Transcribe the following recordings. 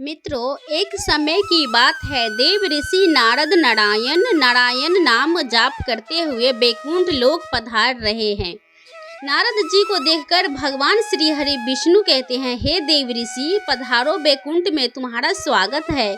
मित्रों, एक समय की बात है। देव ऋषि नारद नारायण नारायण नाम जाप करते हुए बैकुंठ लोक पधार रहे हैं। नारद जी को देखकर भगवान श्री हरि विष्णु कहते हैं, हे देव ऋषि, पधारो, बैकुंठ में तुम्हारा स्वागत है।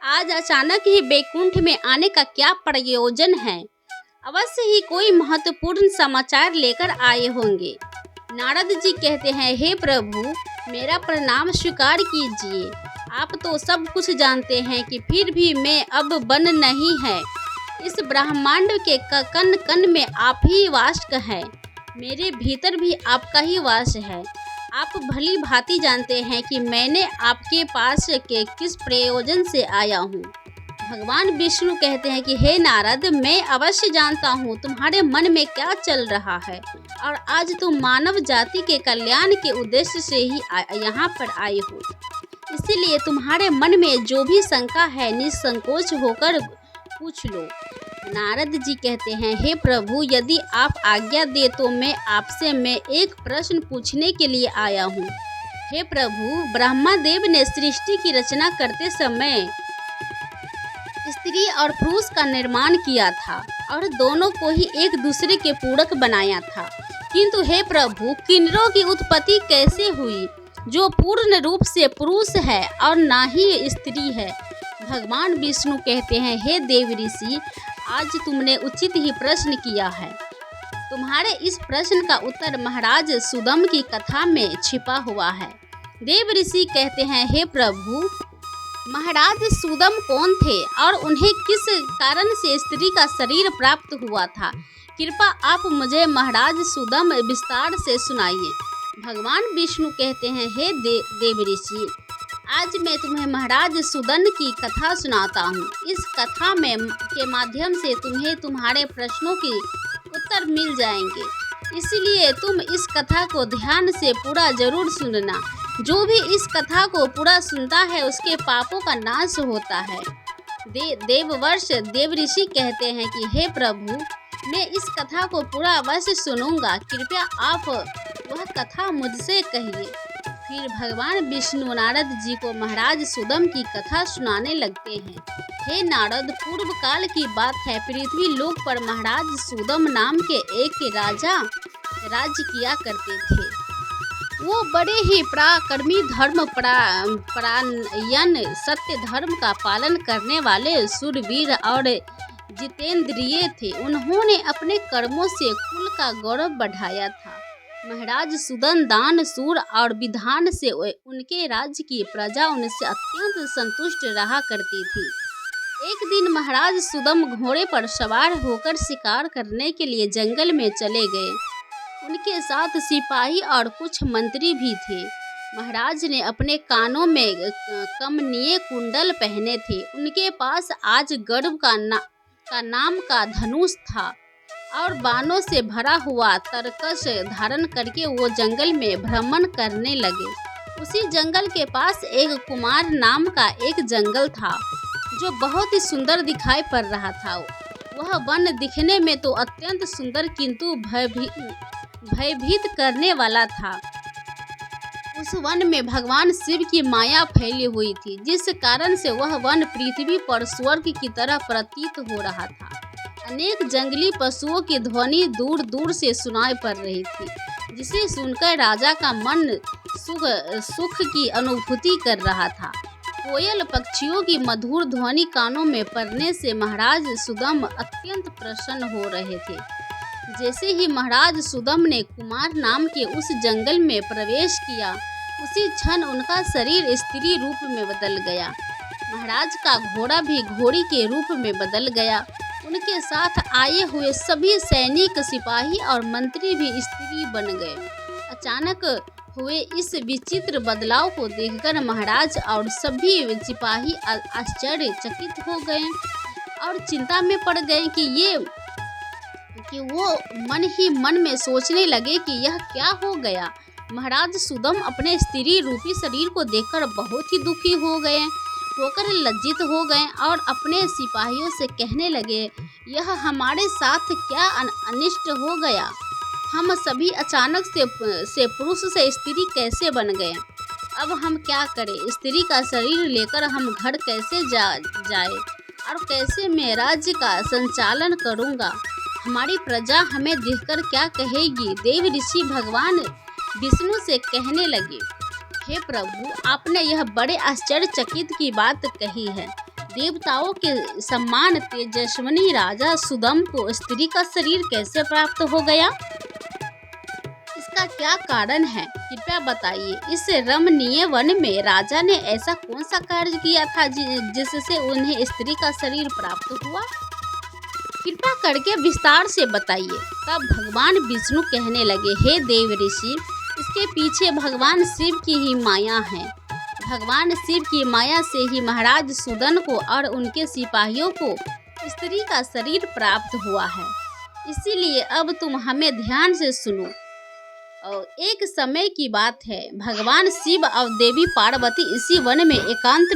आज अचानक ही बैकुंठ में आने का क्या प्रयोजन है? अवश्य ही कोई महत्वपूर्ण समाचार लेकर आए होंगे। नारद जी कहते हैं, हे प्रभु, मेरा प्रणाम स्वीकार कीजिए। आप तो सब कुछ जानते हैं कि फिर भी मैं अब बन नहीं है। इस ब्रह्मांड के कण कण में आप ही वास है। मेरे भीतर भी आपका ही वास है। आप भली भांति जानते हैं कि मैंने आपके पास के किस प्रयोजन से आया हूँ। भगवान विष्णु कहते हैं कि हे नारद, मैं अवश्य जानता हूँ तुम्हारे मन में क्या चल रहा है और आज तुम मानव जाति के कल्याण के उद्देश्य से ही यहाँ पर आए हो। इसीलिए तुम्हारे मन में जो भी शंका है निसंकोच होकर पूछ लो। नारद जी कहते हैं, हे प्रभु, यदि आप आज्ञा दे तो मैं आपसे एक प्रश्न पूछने के लिए आया हूँ। हे प्रभु, ब्रह्मा देव ने सृष्टि की रचना करते समय स्त्री और पुरुष का निर्माण किया था और दोनों को ही एक दूसरे के पूरक बनाया था। किंतु हे प्रभु, किन्नरों की उत्पत्ति कैसे हुई जो पूर्ण रूप से पुरुष है और ना ही स्त्री है? भगवान विष्णु कहते हैं, हे देव ऋषि, आज तुमने उचित ही प्रश्न किया है। तुम्हारे इस प्रश्न का उत्तर महाराज सुदम की कथा में छिपा हुआ है। देव ऋषि कहते हैं, हे प्रभु, महाराज सुदम कौन थे और उन्हें किस कारण से स्त्री का शरीर प्राप्त हुआ था? कृपा आप मुझे महाराज सुदम विस्तार से सुनाइए। भगवान विष्णु कहते हैं, हे देव ऋषि, आज मैं तुम्हें महाराज सुदन की कथा सुनाता हूँ। इस कथा के माध्यम से तुम्हें तुम्हारे प्रश्नों के उत्तर मिल जाएंगे। इसलिए तुम इस कथा को ध्यान से पूरा जरूर सुनना। जो भी इस कथा को पूरा सुनता है उसके पापों का नाश होता है। देववर्ष देव ऋषि कहते हैं कि हे प्रभु, मैं इस कथा को पूरा अवश्य सुनूंगा। कृपया आप वह कथा मुझसे कहिए। फिर भगवान विष्णु नारद जी को महाराज सुदम की कथा सुनाने लगते हैं। हे नारद, पूर्व काल की बात है। पृथ्वी लोक पर महाराज सुदम नाम के एक राजा राज्य किया करते थे। वो बड़े ही पराक्रमी, धर्म परायण, सत्य धर्म का पालन करने वाले शूरवीर और जितेंद्रिय थे। उन्होंने अपने कर्मों से कुल का गौरव बढ़ाया था। महाराज सुदन दान, सूर और विधान से उनके राज्य की प्रजा उनसे अत्यंत संतुष्ट रहा करती थी। एक दिन महाराज सुदम घोड़े पर सवार होकर शिकार करने के लिए जंगल में चले गए। उनके साथ सिपाही और कुछ मंत्री भी थे। महाराज ने अपने कानों में कमनीय कुंडल पहने थे। उनके पास आज गर्व का नाम का धनुष था और बाणों से भरा हुआ तरकश धारण करके वो जंगल में भ्रमण करने लगे। उसी जंगल के पास एक कुमार नाम का एक जंगल था जो बहुत ही सुंदर दिखाई पड़ रहा था। वह वन दिखने में तो अत्यंत सुंदर किंतु भयभीत करने वाला था। उस वन में भगवान शिव की माया फैली हुई थी, जिस कारण से वह वन पृथ्वी पर स्वर्ग की तरह प्रतीत हो रहा था। अनेक जंगली पशुओं की ध्वनि दूर दूर से सुनाई पड़ रही थी, जिसे सुनकर राजा का मन सुख की अनुभूति कर रहा था। कोयल पक्षियों की मधुर ध्वनि कानों में पड़ने से महाराज सुदम अत्यंत प्रसन्न हो रहे थे। जैसे ही महाराज सुदम ने कुमार नाम के उस जंगल में प्रवेश किया, उसी क्षण उनका शरीर स्त्री रूप में बदल गया। महाराज का घोड़ा भी घोड़ी के रूप में बदल गया। उनके साथ आए हुए सभी सैनिक, सिपाही और मंत्री भी स्त्री बन गए। अचानक हुए इस विचित्र बदलाव को देखकर महाराज और सभी सिपाही आश्चर्यचकित हो गए और चिंता में पड़ गए कि वो मन ही मन में सोचने लगे कि यह क्या हो गया। महाराज सुदम अपने स्त्री रूपी शरीर को देखकर बहुत ही दुखी होकर लज्जित हो गए और अपने सिपाहियों से कहने लगे, यह हमारे साथ क्या अनिष्ट हो गया? हम सभी अचानक से पुरुष से स्त्री कैसे बन गए? अब हम क्या करें? स्त्री का शरीर लेकर हम घर कैसे जाए और कैसे मैं राज्य का संचालन करूँगा? हमारी प्रजा हमें देखकर क्या कहेगी? देव ऋषि भगवान विष्णु से कहने लगे, हे प्रभु, आपने यह बड़े आश्चर्यचकित की बात कही है। देवताओं के सम्मान तेजस्विनी राजा सुदम को स्त्री का शरीर कैसे प्राप्त हो गया? इसका क्या कारण है? कृपया बताइए। इस रमणीय वन में राजा ने ऐसा कौन सा कार्य किया था जिससे उन्हें स्त्री का शरीर प्राप्त हुआ? कृपा करके विस्तार से बताइए। तब भगवान विष्णु कहने लगे, हे देव ऋषि, इसके पीछे भगवान शिव की ही माया है। भगवान शिव की माया से ही महाराज सुदन को और उनके सिपाहियों को स्त्री का शरीर प्राप्त हुआ है। इसीलिए अब तुम हमें ध्यान से सुनो। और एक समय की बात है, भगवान शिव और देवी पार्वती इसी वन में एकांत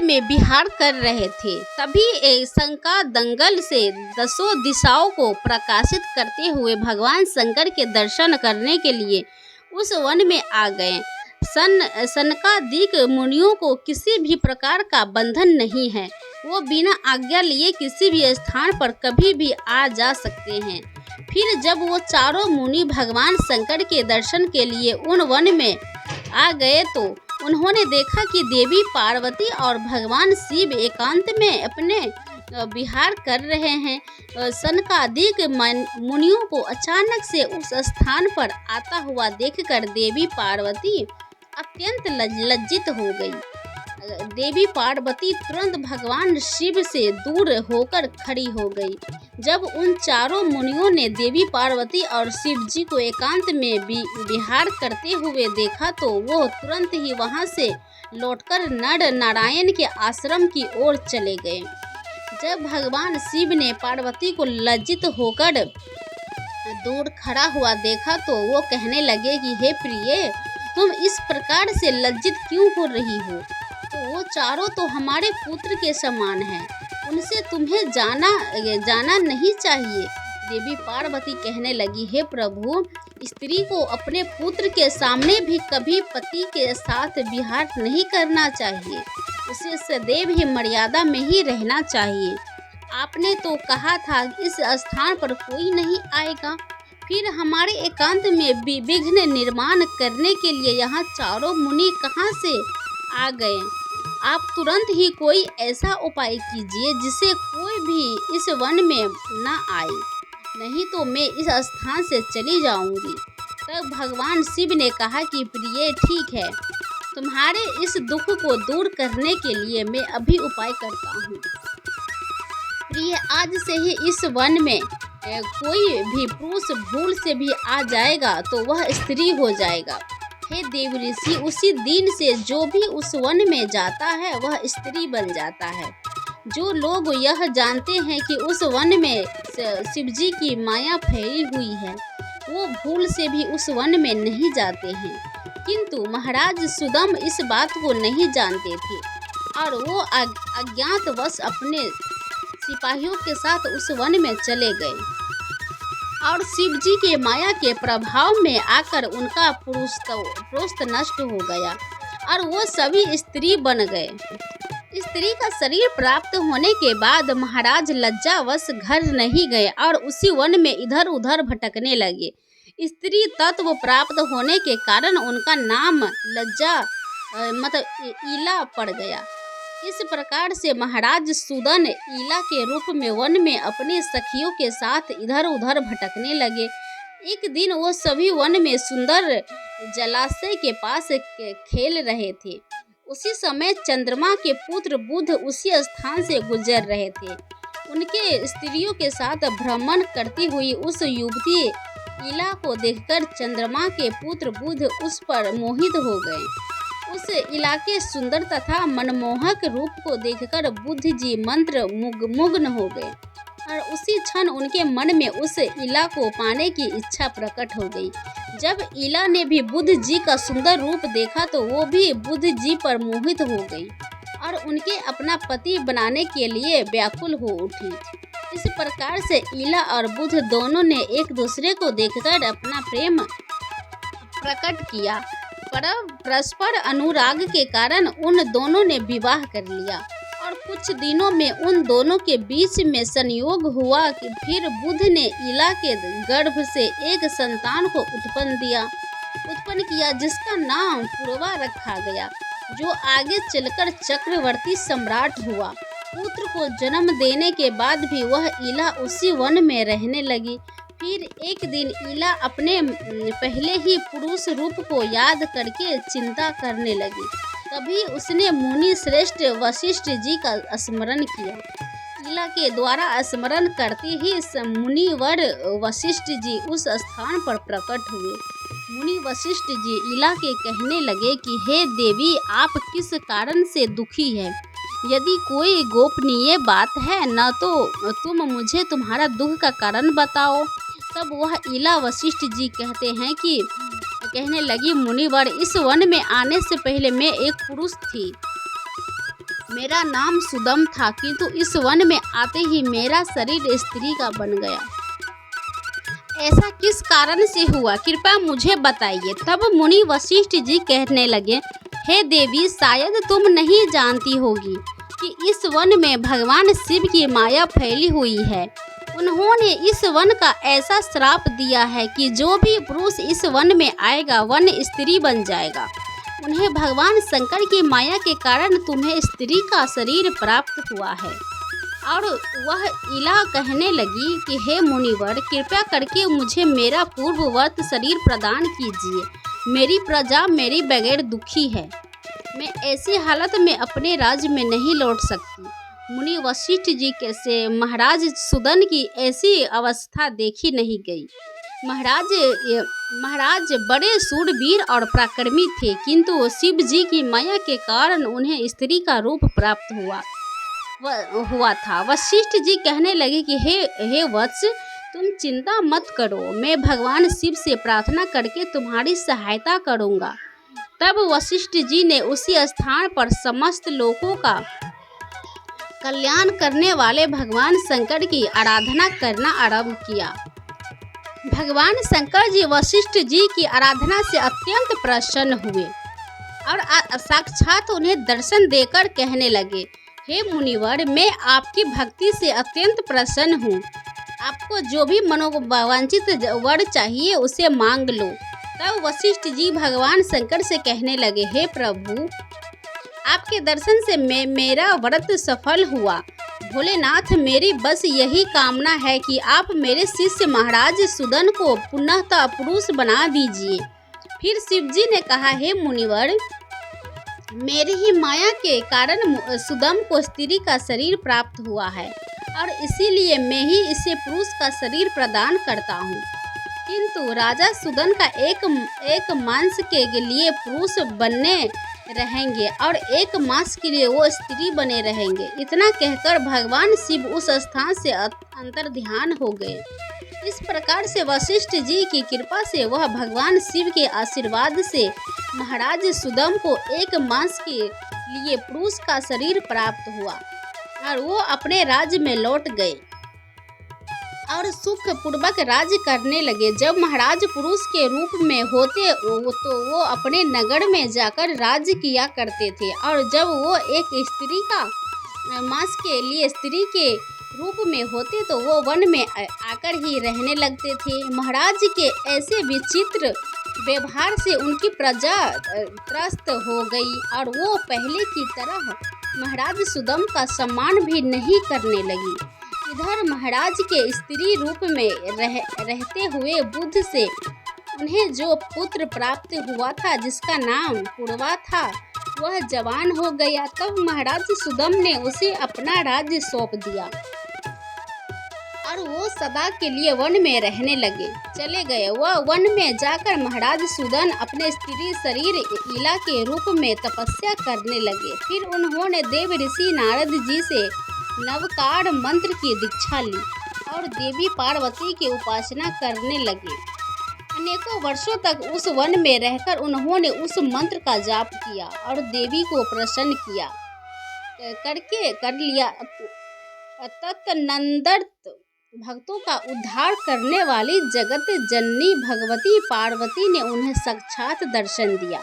में विहार कर रहे थे। तभी एक शंका दंगल से दसों दिशाओं को प्रकाशित करते हुए भगवान शंकर के दर्शन करने के लिए उस वन में आ गए। सनकादिक मुनियों को किसी भी प्रकार का बंधन नहीं है। वो बिना आज्ञा लिए किसी भी स्थान पर कभी भी आ जा सकते हैं। फिर जब वो चारों मुनि भगवान शंकर के दर्शन के लिए उन वन में आ गए तो उन्होंने देखा कि देवी पार्वती और भगवान शिव एकांत में अपने विहार कर रहे हैं। सनकादिक मुनियों को अचानक से उस स्थान पर आता हुआ देखकर देवी पार्वती अत्यंत लज्जित हो गई। देवी पार्वती तुरंत भगवान शिव से दूर होकर खड़ी हो गई। जब उन चारों मुनियों ने देवी पार्वती और शिव जी को एकांत में विहार करते हुए देखा तो वो तुरंत ही वहां से लौटकर नर नारायण के आश्रम की ओर चले गए। जब भगवान शिव ने पार्वती को लज्जित होकर दूर खड़ा हुआ देखा तो वो कहने लगे कि हे प्रिय, तुम इस प्रकार से लज्जित क्यों हो रही हो? तो वो चारों तो हमारे पुत्र के समान हैं, उनसे तुम्हें जाना नहीं चाहिए। देवी पार्वती कहने लगी, हे प्रभु, स्त्री को अपने पुत्र के सामने भी कभी पति के साथ विहार नहीं करना चाहिए। उसे सदैव ही मर्यादा में ही रहना चाहिए। आपने तो कहा था इस स्थान पर कोई नहीं आएगा। फिर हमारे एकांत में विघ्न निर्माण करने के लिए यहाँ चारों मुनि कहाँ से आ गए? आप तुरंत ही कोई ऐसा उपाय कीजिए जिससे कोई भी इस वन में न आए, नहीं तो मैं इस स्थान से चली जाऊंगी। तब भगवान शिव ने कहा कि प्रिय, ठीक है, तुम्हारे इस दुख को दूर करने के लिए मैं अभी उपाय करता हूँ। प्रिय, आज से ही इस वन में कोई भी पुरुष भूल से भी आ जाएगा तो वह स्त्री हो जाएगा। हे देव ऋषि, उसी दिन से जो भी उस वन में जाता है वह स्त्री बन जाता है। जो लोग यह जानते हैं कि उस वन में शिवजी की माया फैली हुई है वो भूल से भी उस वन में नहीं जाते हैं। किंतु महाराज सुदम इस बात को नहीं जानते थे और वो अज्ञातवश अपने सिपाहियों के साथ उस वन में चले गए और शिवजी के माया के प्रभाव में आकर उनका पुरुष नष्ट हो गया और वो सभी स्त्री बन गए। स्त्री का शरीर प्राप्त होने के बाद महाराज लज्जावश घर नहीं गए और उसी वन में इधर उधर भटकने लगे। स्त्री तत्व प्राप्त होने के कारण उनका नाम लज्जा ईला पड़ गया। इस प्रकार से महाराज सुदन ईला के रूप में वन में अपने सखियों के साथ इधर उधर भटकने लगे। एक दिन वो सभी वन में सुंदर जलाशय के पास खेल रहे थे। उसी समय चंद्रमा के पुत्र बुध उसी स्थान से गुजर रहे थे। उनके स्त्रियों के साथ भ्रमण करती हुई उस युवती ईला को देखकर चंद्रमा के पुत्र बुध उस पर मोहित हो गए। उस इलाके सुंदर तथा मनमोहक रूप को देखकर बुद्ध जी मंत्र मुग्न हो गए और उसी क्षण उनके मन में उस इला को पाने की इच्छा प्रकट हो गई। जब इला ने भी बुद्ध जी का सुंदर रूप देखा तो वो भी बुद्ध जी पर मोहित हो गई और उनके अपना पति बनाने के लिए व्याकुल हो उठी। इस प्रकार से इला और बुद्ध दोनों ने एक दूसरे को देखकर अपना प्रेम प्रकट किया परस्पर अनुराग के कारण उन दोनों ने विवाह कर लिया और कुछ दिनों में उन दोनों के बीच में संयोग हुआ कि फिर बुध ने इला के गर्भ से एक संतान को उत्पन्न किया जिसका नाम पूर्वा रखा गया, जो आगे चलकर चक्रवर्ती सम्राट हुआ। पुत्र को जन्म देने के बाद भी वह इला उसी वन में रहने लगी। फिर एक दिन इला अपने पहले ही पुरुष रूप को याद करके चिंता करने लगी। तभी उसने मुनि श्रेष्ठ वशिष्ठ जी का स्मरण किया। इला के द्वारा स्मरण करते ही मुनिवर वशिष्ठ जी उस स्थान पर प्रकट हुए। मुनि वशिष्ठ जी इला के कहने लगे कि हे देवी, आप किस कारण से दुखी है? यदि कोई गोपनीय बात है न तो तुम मुझे तुम्हारा दुख का कारण बताओ। तब वह इला वशिष्ठ जी कहने लगी, मुनिवर, इस वन में आने से पहले मैं एक पुरुष थी। मेरा नाम सुदम था, किंतु इस वन में आते ही मेरा शरीर स्त्री का बन गया। ऐसा किस कारण से हुआ, कृपया मुझे बताइए। तब मुनि वशिष्ठ जी कहने लगे, हे देवी, शायद तुम नहीं जानती होगी कि इस वन में भगवान शिव की माया फैली हुई है। उन्होंने इस वन का ऐसा श्राप दिया है कि जो भी पुरुष इस वन में आएगा वन स्त्री बन जाएगा। उन्हें भगवान शंकर की माया के कारण तुम्हें स्त्री का शरीर प्राप्त हुआ है। और वह इला कहने लगी कि हे मुनिवर, कृपया करके मुझे मेरा पूर्ववत शरीर प्रदान कीजिए। मेरी प्रजा मेरे बगैर दुखी है। मैं ऐसी हालत में अपने राज्य में नहीं लौट सकती। मुनि वशिष्ठ जी से महाराज सुदन की ऐसी अवस्था देखी नहीं गई। महाराज बड़े शूरवीर और पराक्रमी थे, किंतु शिव जी की माया के कारण उन्हें स्त्री का रूप प्राप्त हुआ था। वशिष्ठ जी कहने लगे कि हे वत्स, तुम चिंता मत करो, मैं भगवान शिव से प्रार्थना करके तुम्हारी सहायता करूंगा। तब वशिष्ठ जी ने उसी स्थान पर समस्त लोगों का कल्याण करने वाले भगवान शंकर की आराधना करना आरंभ किया। भगवान शंकर जी वशिष्ठ जी की आराधना से अत्यंत प्रसन्न हुए और साक्षात उन्हें दर्शन देकर कहने लगे, हे मुनिवर, मैं आपकी भक्ति से अत्यंत प्रसन्न हूँ। आपको जो भी मनोवांछित वर चाहिए उसे मांग लो। तब वशिष्ठ जी भगवान शंकर से कहने लगे, हे प्रभु, आपके दर्शन से मेरा व्रत सफल हुआ। भोलेनाथ, मेरी बस यही कामना है कि आप मेरे शिष्य महाराज सुदन को पुनः पुरुष बना दीजिए। फिर शिवजी ने कहा, हे मुनिवर, मेरी ही माया के कारण सुदम को स्त्री का शरीर प्राप्त हुआ है और इसीलिए मैं ही इसे पुरुष का शरीर प्रदान करता हूँ। किंतु राजा सुदन का एक मांस के लिए पुरुष बनने रहेंगे और एक मास के लिए वो स्त्री बने रहेंगे। इतना कहकर भगवान शिव उस स्थान से अंतर्ध्यान हो गए। इस प्रकार से वशिष्ठ जी की कृपा से वह भगवान शिव के आशीर्वाद से महाराज सुदम को एक मास के लिए पुरुष का शरीर प्राप्त हुआ और वो अपने राज्य में लौट गए और सुख पूर्वक राज्य करने लगे। जब महाराज पुरुष के रूप में होते तो वो अपने नगर में जाकर राज्य किया करते थे और जब वो एक स्त्री का मास के लिए स्त्री के रूप में होते तो वो वन में आकर ही रहने लगते थे। महाराज के ऐसे विचित्र व्यवहार से उनकी प्रजा त्रस्त हो गई और वो पहले की तरह महाराज सुदम का सम्मान भी नहीं करने लगी। इधर महाराज के स्त्री रूप में रहते हुए बुध से उन्हें जो पुत्र प्राप्त हुआ था जिसका नाम पूर्वा था, वह जवान हो गया। तब महाराज सुदम ने उसे अपना राज्य सौंप दिया और वो सदा के लिए वन में रहने चले गए। वह वन में जाकर महाराज सुदन अपने स्त्री शरीर इला के रूप में तपस्या करने लगे। फिर उन्होंने देव ऋषि नारद जी से नवकार मंत्र की दीक्षा ली और देवी पार्वती की उपासना करने लगे। अनेकों वर्षों तक उस वन में रहकर उन्होंने उस मंत्र का जाप किया और देवी को प्रसन्न कर लिया। तत्नंतर भक्तों का उद्धार करने वाली जगत जननी भगवती पार्वती ने उन्हें साक्षात दर्शन दिया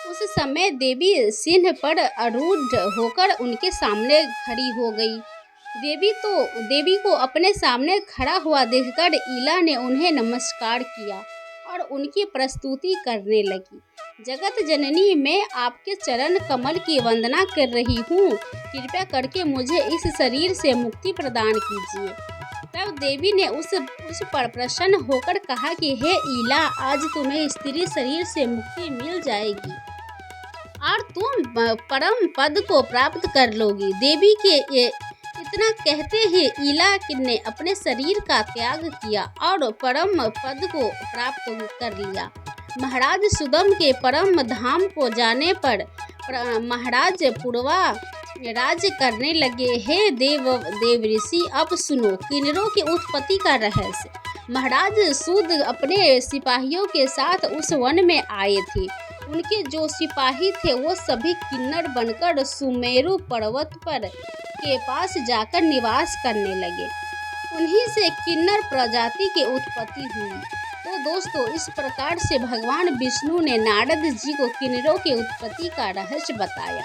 उस समय देवी सिंह पर आरूढ़ होकर उनके सामने खड़ी हो गई। देवी को अपने सामने खड़ा हुआ देखकर ईला ने उन्हें नमस्कार किया और उनकी प्रस्तुति करने लगी। जगत जननी, मैं आपके चरण कमल की वंदना कर रही हूँ, कृपया करके मुझे इस शरीर से मुक्ति प्रदान कीजिए। तब देवी ने उस पर प्रसन्न होकर कहा कि हे ईला, आज तुम्हें स्त्री शरीर से मुक्ति मिल जाएगी और तुम परम पद को प्राप्त कर लोगी। देवी के इतना कहते ही ईला ने अपने शरीर का त्याग किया और परम पद को प्राप्त कर लिया। महाराज सुदम के परम धाम को जाने पर महाराज पूर्वा राज्य करने लगे। हे देव ऋषि, अब सुनो किन्नरों की उत्पत्ति का रहस्य। महाराज सुद अपने सिपाहियों के साथ उस वन में आए थे। उनके जो सिपाही थे वो सभी किन्नर बनकर सुमेरु पर्वत पर के पास जाकर निवास करने लगे। उन्हीं से किन्नर प्रजाति की उत्पत्ति हुई। तो दोस्तों, इस प्रकार से भगवान विष्णु ने नारद जी को किन्नरों की उत्पत्ति का रहस्य बताया।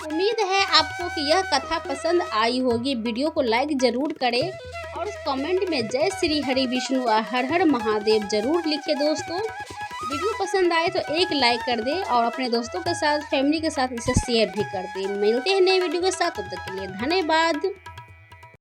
उम्मीद है आपको कि यह कथा पसंद आई होगी। वीडियो को लाइक जरूर करें और कमेंट में जय श्री हरि विष्णु हर हर महादेव जरूर लिखें। दोस्तों, वीडियो पसंद आए तो एक लाइक कर दें और अपने दोस्तों के साथ, फैमिली के साथ इसे शेयर भी कर दें। मिलते हैं नए वीडियो के साथ, तब तक के लिए धन्यवाद।